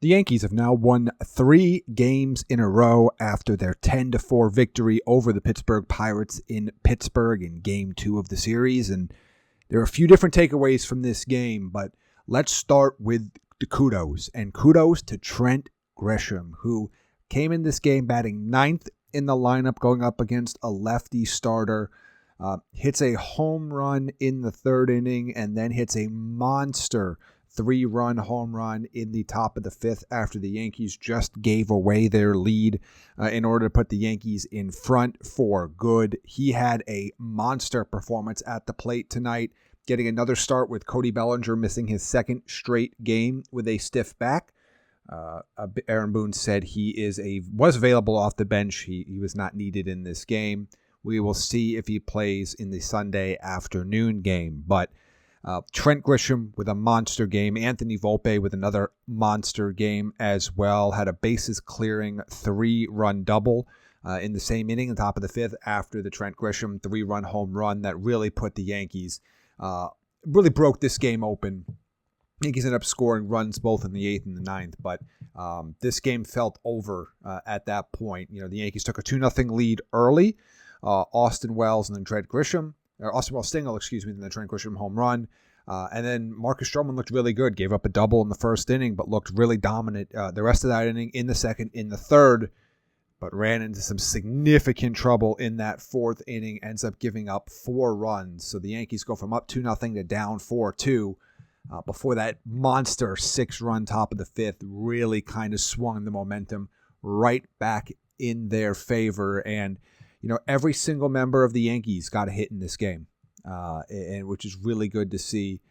The Yankees have now won 3 games in a row after their 10-4 victory over the Pittsburgh Pirates in Pittsburgh in Game 2 of the series. And there are a few different takeaways from this game, but let's start with the kudos. And kudos to Trent Grisham, who came in this game batting 9th in the lineup, going up against a lefty starter. Hits a home run in the 3rd inning and then hits a monster 3-run home run in the top of the 5th after the Yankees just gave away their lead in order to put the Yankees in front for good. He had a monster performance at the plate tonight, getting another start with Cody Bellinger missing his 2nd straight game with a stiff back. Aaron Boone said he was available off the bench. He was not needed in this game. We will see if he plays in the Sunday afternoon game. But Trent Grisham with a monster game. Anthony Volpe with another monster game as well. Had a bases clearing 3-run double in the same inning, on top of the 5th, after the Trent Grisham 3-run home run that really put the Yankees, really broke this game open. Yankees ended up scoring runs both in the 8th and the 9th, but this game felt over at that point. You know, the Yankees took a 2-0 lead early. Austin Wells and then Trent Grisham. Austin Wells single, then the Trent Grisham home run. And then Marcus Stroman looked really good. Gave up a double in the 1st inning, but looked really dominant the rest of that inning, in the 2nd, in the 3rd, but ran into some significant trouble in that 4th inning, ends up giving up 4 runs. So the Yankees go from up 2-0 to down 4-2 before that monster 6-run top of the 5th really kind of swung the momentum right back in their favor. And you know, every single member of the Yankees got a hit in this game, and which is really good to see.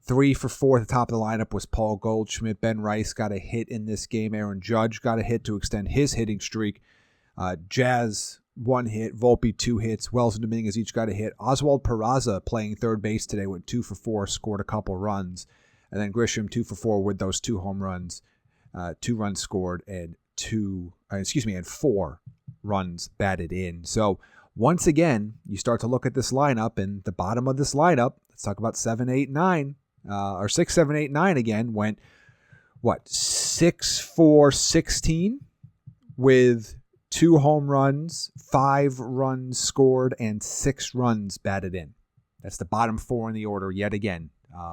3 for 4 at the top of the lineup was Paul Goldschmidt. Ben Rice got a hit in this game. Aaron Judge got a hit to extend his hitting streak. Jazz 1 hit. Volpe 2 hits. Wells and Dominguez each got a hit. Oswald Peraza playing 3rd base today went 2 for 4, scored a couple runs. And then Grisham 2 for 4 with those 2 home runs, 2 runs scored, and 4 runs batted in. So once again, you start to look at this lineup, and the bottom of this lineup, let's talk about 7, 8, 9, or 6, 7, 8, 9 again, went 6 for 16 with 2 home runs, 5 runs scored, and 6 runs batted in. That's the bottom 4 in the order yet again,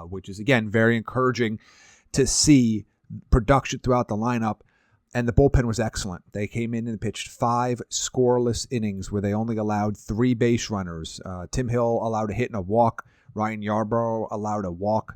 which is again very encouraging to see production throughout the lineup. And the bullpen was excellent. They came in and pitched 5 scoreless innings where they only allowed 3 base runners. Tim Hill allowed a hit and a walk. Ryan Yarbrough allowed a walk.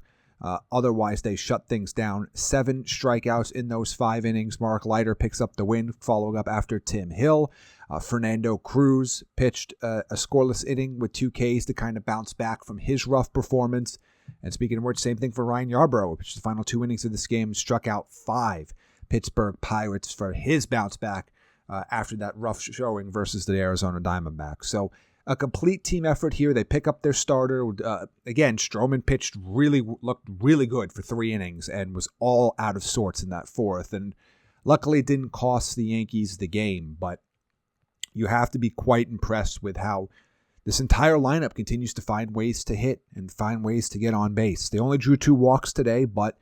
Otherwise, they shut things down. 7 strikeouts in those 5 innings. Mark Leiter picks up the win, following up after Tim Hill. Fernando Cruz pitched a scoreless inning with 2 Ks to kind of bounce back from his rough performance. And speaking of which, same thing for Ryan Yarbrough, who pitched the final 2 innings of this game, struck out 5 Pittsburgh Pirates for his bounce back after that rough showing versus the Arizona Diamondbacks. So a complete team effort here. They pick up their starter. Again, Stroman looked really good for 3 innings and was all out of sorts in that 4th. And luckily it didn't cost the Yankees the game, but you have to be quite impressed with how this entire lineup continues to find ways to hit and find ways to get on base. They only drew 2 walks today, but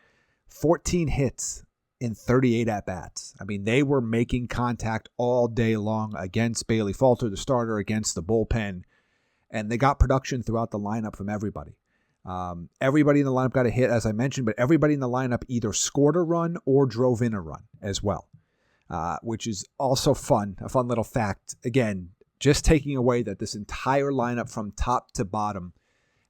14 hits in 38 at-bats. I mean, they were making contact all day long against Bailey Falter, the starter, against the bullpen, and they got production throughout the lineup from everybody. Everybody in the lineup got a hit, as I mentioned, but everybody in the lineup either scored a run or drove in a run as well, which is also fun, a fun little fact. Again, just taking away that this entire lineup from top to bottom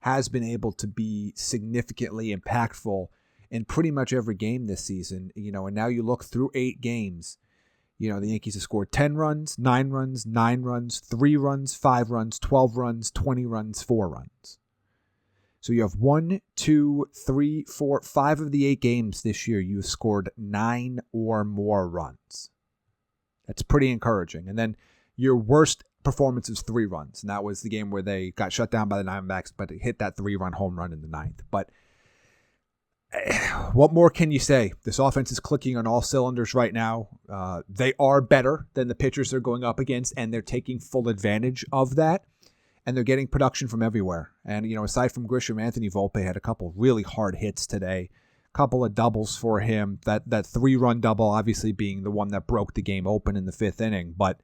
has been able to be significantly impactful in pretty much every game this season, you know, and now you look through 8 games, you know, the Yankees have scored 10 runs, 9 runs, 9 runs, 3 runs, 5 runs, 12 runs, 20 runs, 4 runs. So you have 1, 2, 3, 4, 5 of the 8 games this year, you've scored 9 or more runs. That's pretty encouraging. And then your worst performance is 3 runs, and that was the game where they got shut down by the Diamondbacks, but it hit that 3-run home run in the 9th. But what more can you say? This offense is clicking on all cylinders right now. They are better than the pitchers they're going up against, and they're taking full advantage of that. And they're getting production from everywhere. And, you know, aside from Grisham, Anthony Volpe had a couple really hard hits today. couple of doubles for him. That 3-run double obviously being the one that broke the game open in the 5th inning. But,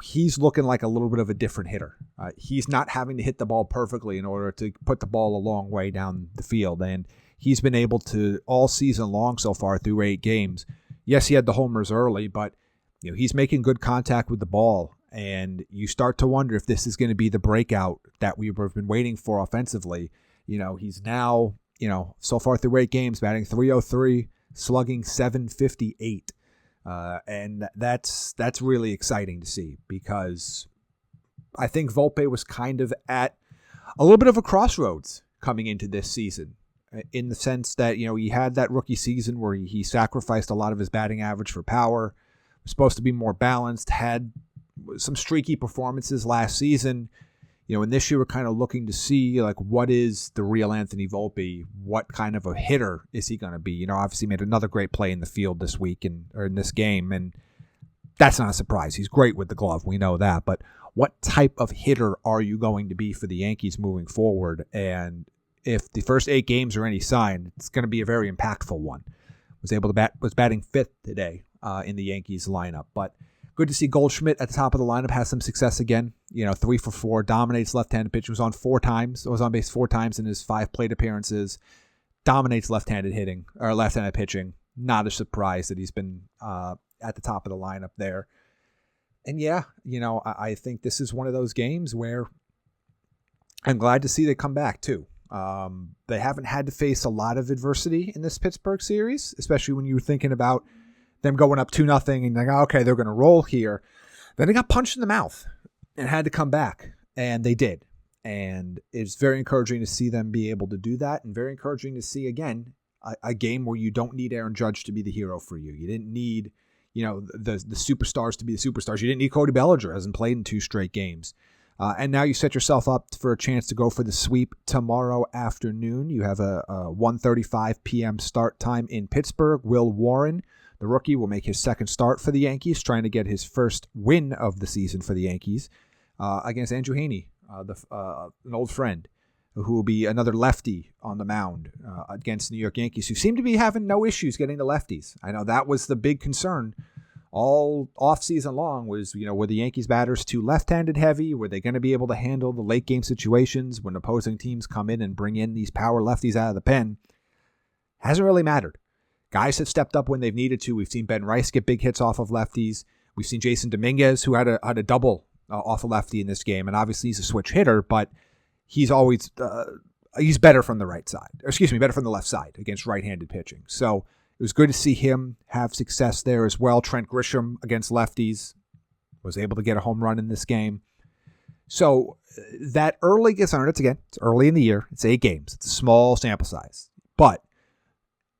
he's looking like a little bit of a different hitter. He's not having to hit the ball perfectly in order to put the ball a long way down the field. And he's been able to, all season long so far through 8 games. Yes, he had the homers early, but he's making good contact with the ball. And you start to wonder if this is going to be the breakout that we've been waiting for offensively. He's now, so far through 8 games, batting .303, slugging .758. And that's really exciting to see, because I think Volpe was kind of at a little bit of a crossroads coming into this season, in the sense that, he had that rookie season where he sacrificed a lot of his batting average for power, was supposed to be more balanced, had some streaky performances last season. And this year we're kind of looking to see, like, what is the real Anthony Volpe? What kind of a hitter is he going to be? Obviously made another great play in the field this week or in this game, and that's not a surprise. He's great with the glove. We know that. But what type of hitter are you going to be for the Yankees moving forward? And if the first 8 games are any sign, it's going to be a very impactful one. Was batting 5th today in the Yankees lineup. But good to see Goldschmidt at the top of the lineup has some success again. 3 for 4, dominates left-handed pitching. Was on base 4 times in his 5 plate appearances. Dominates left-handed hitting or left-handed pitching. Not a surprise that he's been at the top of the lineup there. And yeah, I think this is one of those games where I'm glad to see they come back too. They haven't had to face a lot of adversity in this Pittsburgh series, especially when you were thinking about them going up 2-0 and like, okay, they're going to roll here. Then they got punched in the mouth and had to come back, and they did. And it's very encouraging to see them be able to do that, and very encouraging to see, again, a game where you don't need Aaron Judge to be the hero for you. You didn't need, the superstars to be the superstars. You didn't need Cody Bellinger, hasn't played in 2 straight games. And now you set yourself up for a chance to go for the sweep tomorrow afternoon. You have a 1:35 p.m. start time in Pittsburgh. Will Warren, the rookie, will make his second start for the Yankees, trying to get his first win of the season for the Yankees against Andrew Heaney, an old friend, who will be another lefty on the mound against the New York Yankees, who seem to be having no issues getting the lefties. I know that was the big concern all offseason long was, were the Yankees batters too left-handed heavy? Were they going to be able to handle the late game situations when opposing teams come in and bring in these power lefties out of the pen? Hasn't really mattered. Guys have stepped up when they've needed to. We've seen Ben Rice get big hits off of lefties. We've seen Jason Dominguez, who had a double off a lefty in this game, and obviously he's a switch hitter, but he's always he's better from the better from the left side against right-handed pitching. So it was good to see him have success there as well. Trent Grisham against lefties was able to get a home run in this game. So that early gets earned. It's early in the year. It's 8 games. It's a small sample size. But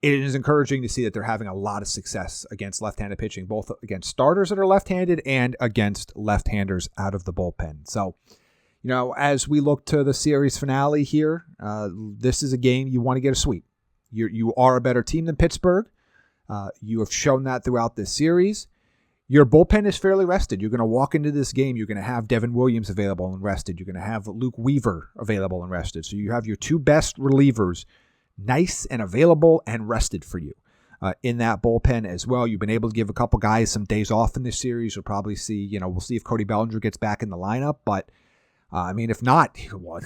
it is encouraging to see that they're having a lot of success against left-handed pitching, both against starters that are left-handed and against left-handers out of the bullpen. So, as we look to the series finale here, this is a game you want to get a sweep. You are a better team than Pittsburgh. You have shown that throughout this series. Your bullpen is fairly rested. You're going to walk into this game. You're going to have Devin Williams available and rested. You're going to have Luke Weaver available and rested. So you have your 2 best relievers nice and available and rested for you in that bullpen as well. You've been able to give a couple guys some days off in this series. You'll probably see, we'll see if Cody Bellinger gets back in the lineup. But, if not,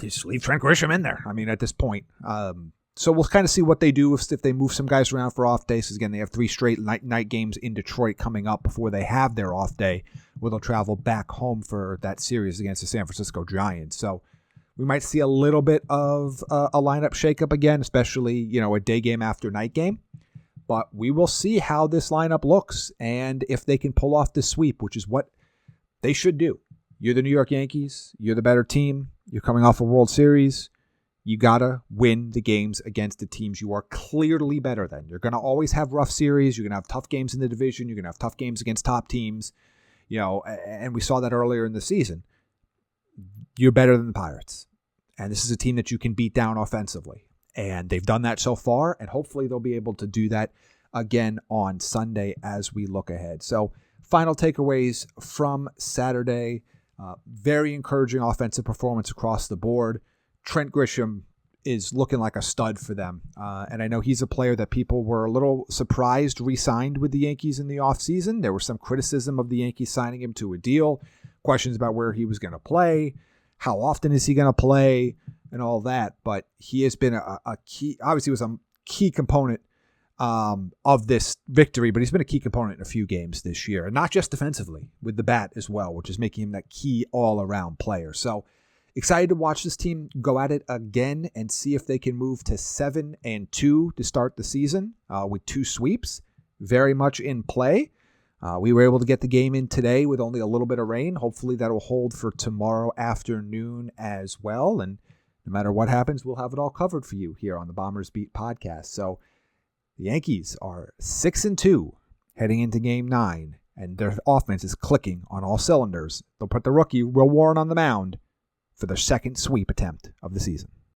just leave Trent Grisham in there. At this point. So we'll kind of see what they do if they move some guys around for off days. Again, they have 3 straight night games in Detroit coming up before they have their off day, where they'll travel back home for that series against the San Francisco Giants. So we might see a little bit of a lineup shakeup again, especially, a day game after night game. But we will see how this lineup looks and if they can pull off this sweep, which is what they should do. You're the New York Yankees. You're the better team. You're coming off a World Series. You got to win the games against the teams you are clearly better than. You're going to always have rough series. You're going to have tough games in the division. You're going to have tough games against top teams. And we saw that earlier in the season. You're better than the Pirates. And this is a team that you can beat down offensively. And they've done that so far, and hopefully they'll be able to do that again on Sunday as we look ahead. So final takeaways from Saturday. Very encouraging offensive performance across the board. Trent Grisham is looking like a stud for them. And I know he's a player that people were a little surprised re-signed with the Yankees in the offseason. There was some criticism of the Yankees signing him to a deal, questions about where he was going to play, how often is he going to play, and all that. But he has been a key, obviously was a key component of this victory, but he's been a key component in a few games this year, and not just defensively, with the bat as well, which is making him that key all-around player. So excited to watch this team go at it again and see if they can move to 7-2 to start the season with 2 sweeps, very much in play. We were able to get the game in today with only a little bit of rain. Hopefully that will hold for tomorrow afternoon as well. And no matter what happens, we'll have it all covered for you here on the Bombers Beat podcast. So the Yankees are 6-2 heading into Game 9, and their offense is clicking on all cylinders. They'll put the rookie Will Warren on the mound for their second sweep attempt of the season.